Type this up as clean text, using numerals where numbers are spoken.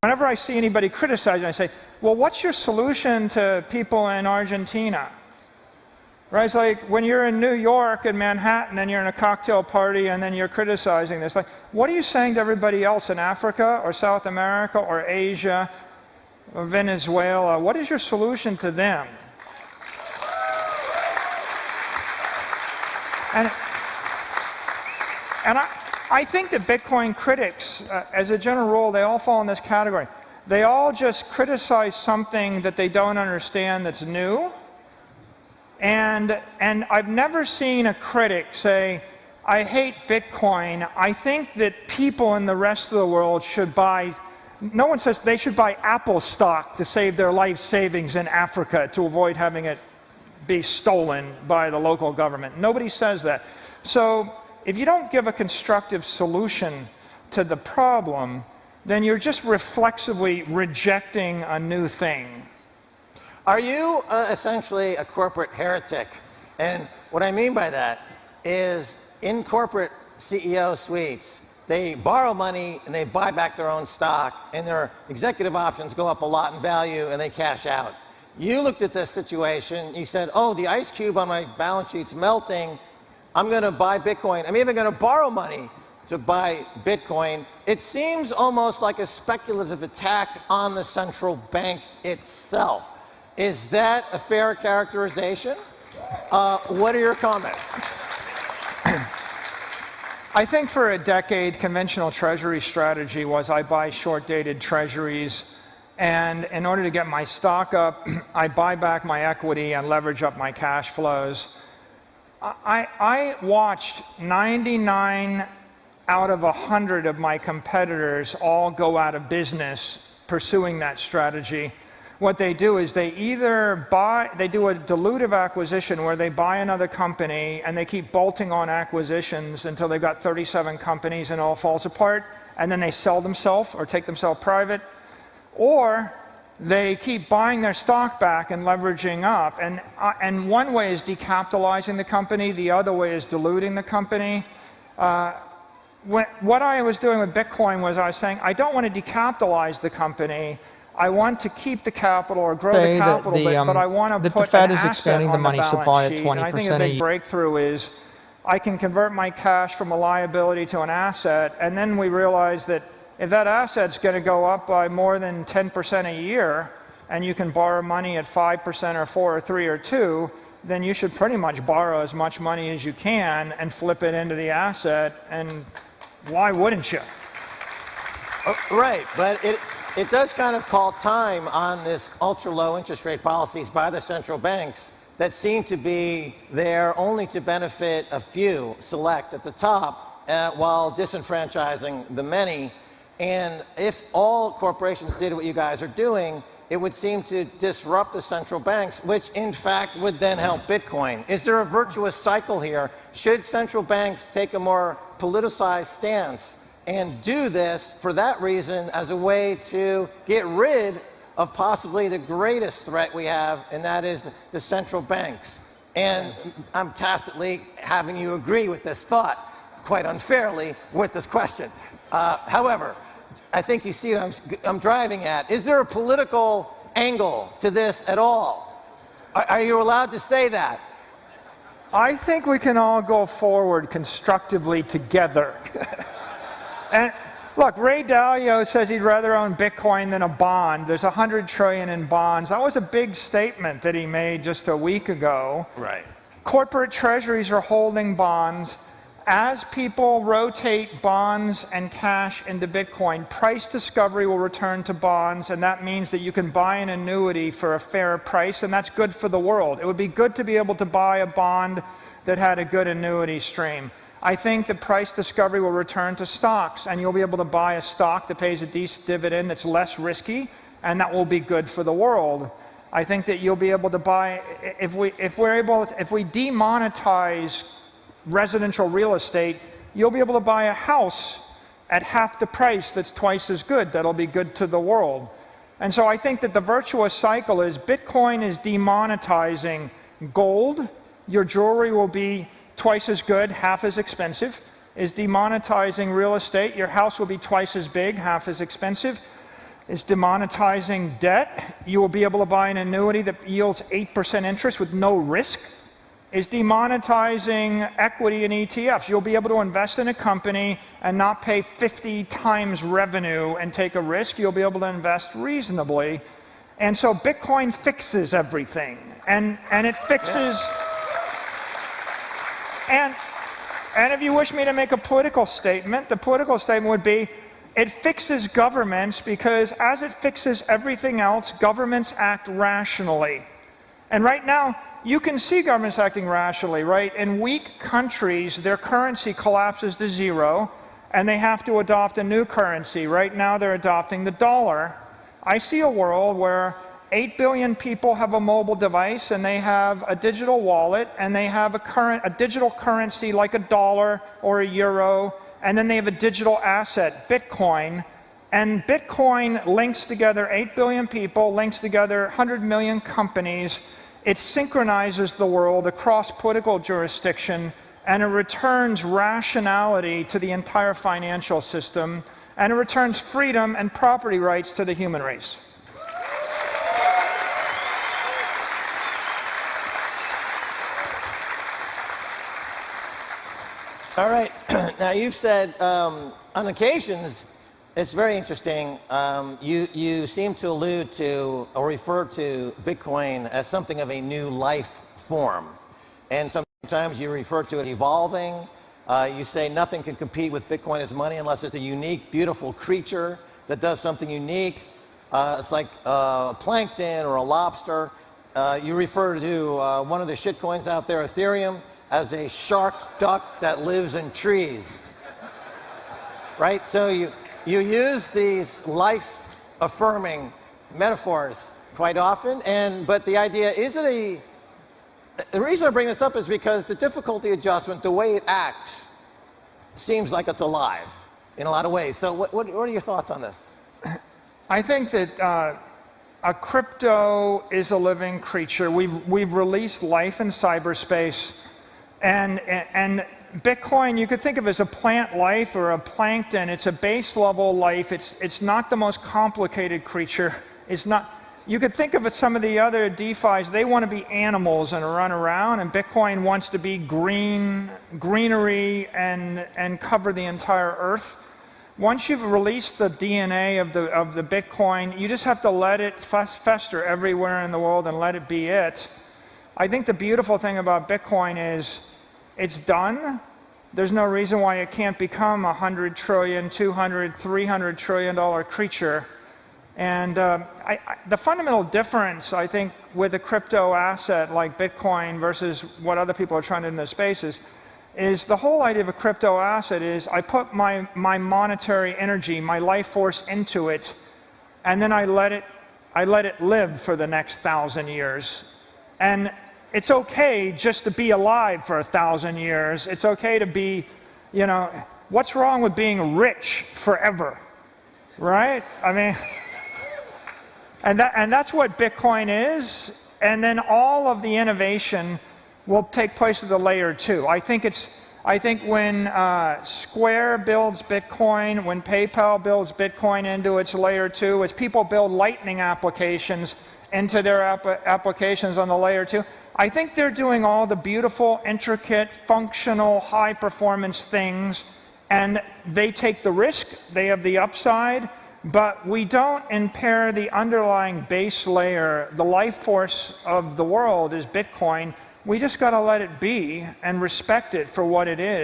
Whenever I see anybody criticizing, I say, well, what's your solution to people in Argentina? Right? It's like when you're in New York and Manhattan and you're in a cocktail party and then you're criticizing this. Like, what are you saying to everybody else in Africa or South America or Asia or Venezuela? What is your solution to them? And I think that Bitcoin critics, as a general rule, they all fall in this category. They all just criticize something that they don't understand that's new. And I've never seen a critic say, I hate Bitcoin. I think that people in the rest of the world should buy, no one says they should buy Apple stock to save their life savings in Africa to avoid having it be stolen by the local government. Nobody says that. So if you don't give a constructive solution to the problem, then you're just reflexively rejecting a new thing. Are you essentially a corporate heretic? And what I mean by that is in corporate CEO suites, they borrow money and they buy back their own stock, and their executive options go up a lot in value and they cash out. You looked at this situation, you said, oh, the ice cube on my balance sheet's melting, I'm going to buy Bitcoin. I'm even going to borrow money to buy Bitcoin. It seems almost like a speculative attack on the central bank itself. Is that a fair characterization? What are your comments? I think for a decade, conventional treasury strategy was I buy short-dated treasuries, and in order to get my stock up, I buy back my equity and leverage up my cash flows. I watched 99 out of 100 of my competitors all go out of business pursuing that strategy. What they do is they either do a dilutive acquisition where they buy another company and they keep bolting on acquisitions until they've got 37 companies and it all falls apart, and then they sell themselves or take themselves private, or they keep buying their stock back and leveraging up. And one way is decapitalizing the company, the other way is diluting the company. What I was doing with Bitcoin was I was saying, I don't want to decapitalize the company. I want to keep the capital or grow the capital, but I want to put an asset on the balance sheet. And I think a big breakthrough is I can convert my cash from a liability to an asset, and then we realize that if that asset's going to go up by more than 10% a year, and you can borrow money at 5% or 4 or 3 or 2, then you should pretty much borrow as much money as you can and flip it into the asset, and why wouldn't you? Right, but it does kind of call time on this ultra-low interest rate policies by the central banks that seem to be there only to benefit a few select at the top while disenfranchising the many. And if all corporations did what you guys are doing, it would seem to disrupt the central banks, which in fact would then help Bitcoin. Is there a virtuous cycle here? Should central banks take a more politicized stance and do this for that reason as a way to get rid of possibly the greatest threat we have, and that is the central banks? And I'm tacitly having you agree with this thought, quite unfairly, with this question. However, I think you see what I'm driving at. Is there a political angle to this at all? Are you allowed to say that? I think we can all go forward constructively together. And look, Ray Dalio says he'd rather own Bitcoin than a bond. There's 100 trillion in bonds. That was a big statement that he made just a week ago. Right. Corporate treasuries are holding bonds. As people rotate bonds and cash into Bitcoin, price discovery will return to bonds, and that means that you can buy an annuity for a fair price, and that's good for the world. It would be good to be able to buy a bond that had a good annuity stream. I think the price discovery will return to stocks, and you'll be able to buy a stock that pays a decent dividend that's less risky, and that will be good for the world. I think that you'll be able to buy, if we demonetize residential real estate, you'll be able to buy a house at half the price that's twice as good. That'll be good to the world. And so I think that the virtuous cycle is Bitcoin is demonetizing gold. Your jewelry will be twice as good, half as expensive. Is demonetizing real estate. Your house will be twice as big, half as expensive. is demonetizing debt. You will be able to buy an annuity that yields 8% interest with no risk. Is demonetizing equity in ETFs. You'll be able to invest in a company and not pay 50 times revenue and take a risk. You'll be able to invest reasonably. And so Bitcoin fixes everything. And it fixes... And if you wish me to make a political statement, the political statement would be, it fixes governments because as it fixes everything else, governments act rationally. And right now, you can see governments acting rationally, right? In weak countries, their currency collapses to zero, and they have to adopt a new currency. Right now, they're adopting the dollar. I see a world where 8 billion people have a mobile device, and they have a digital wallet, and they have a digital currency like a dollar or a euro, and then they have a digital asset, Bitcoin. And Bitcoin links together 8 billion people, links together 100 million companies. It synchronizes the world across political jurisdiction, and it returns rationality to the entire financial system, and it returns freedom and property rights to the human race. All right. Now, you've said on occasions, it's very interesting, you seem to allude to or refer to Bitcoin as something of a new life form. And sometimes you refer to it evolving. You say nothing can compete with Bitcoin as money unless it's a unique, beautiful creature that does something unique. It's like plankton or a lobster. You refer to one of the shitcoins out there, Ethereum, as a shark duck that lives in trees. Right? So you use these life-affirming metaphors quite often, but the idea, the reason I bring this up is because the difficulty adjustment, the way it acts, seems like it's alive in a lot of ways. So what are your thoughts on this? I think that a crypto is a living creature. We've released life in cyberspace, and Bitcoin, you could think of as a plant life or a plankton. It's a base level life. It's not the most complicated creature. It's not. You could think of it, some of the other DeFis, they want to be animals and run around, and Bitcoin wants to be greenery and cover the entire earth. Once you've released the DNA of the Bitcoin, you just have to let it fester everywhere in the world and let it be it. I think the beautiful thing about Bitcoin is it's done. There's no reason why it can't become a $100 trillion, $200, $300 trillion creature. And the fundamental difference, I think, with a crypto asset like Bitcoin versus what other people are trying to do in this space is the whole idea of a crypto asset is I put my monetary energy, my life force into it, and then I let it live for the next 1,000 years. And it's okay just to be alive for 1,000 years. It's okay to be, what's wrong with being rich forever, right? I mean, and that's what Bitcoin is. And then all of the innovation will take place at the layer 2. I think when Square builds Bitcoin, when PayPal builds Bitcoin into its layer 2, as people build Lightning applications into their applications on the layer 2, I think they're doing all the beautiful, intricate, functional, high-performance things, and they take the risk, they have the upside, but we don't impair the underlying base layer. The life force of the world is Bitcoin. We just got to let it be and respect it for what it is.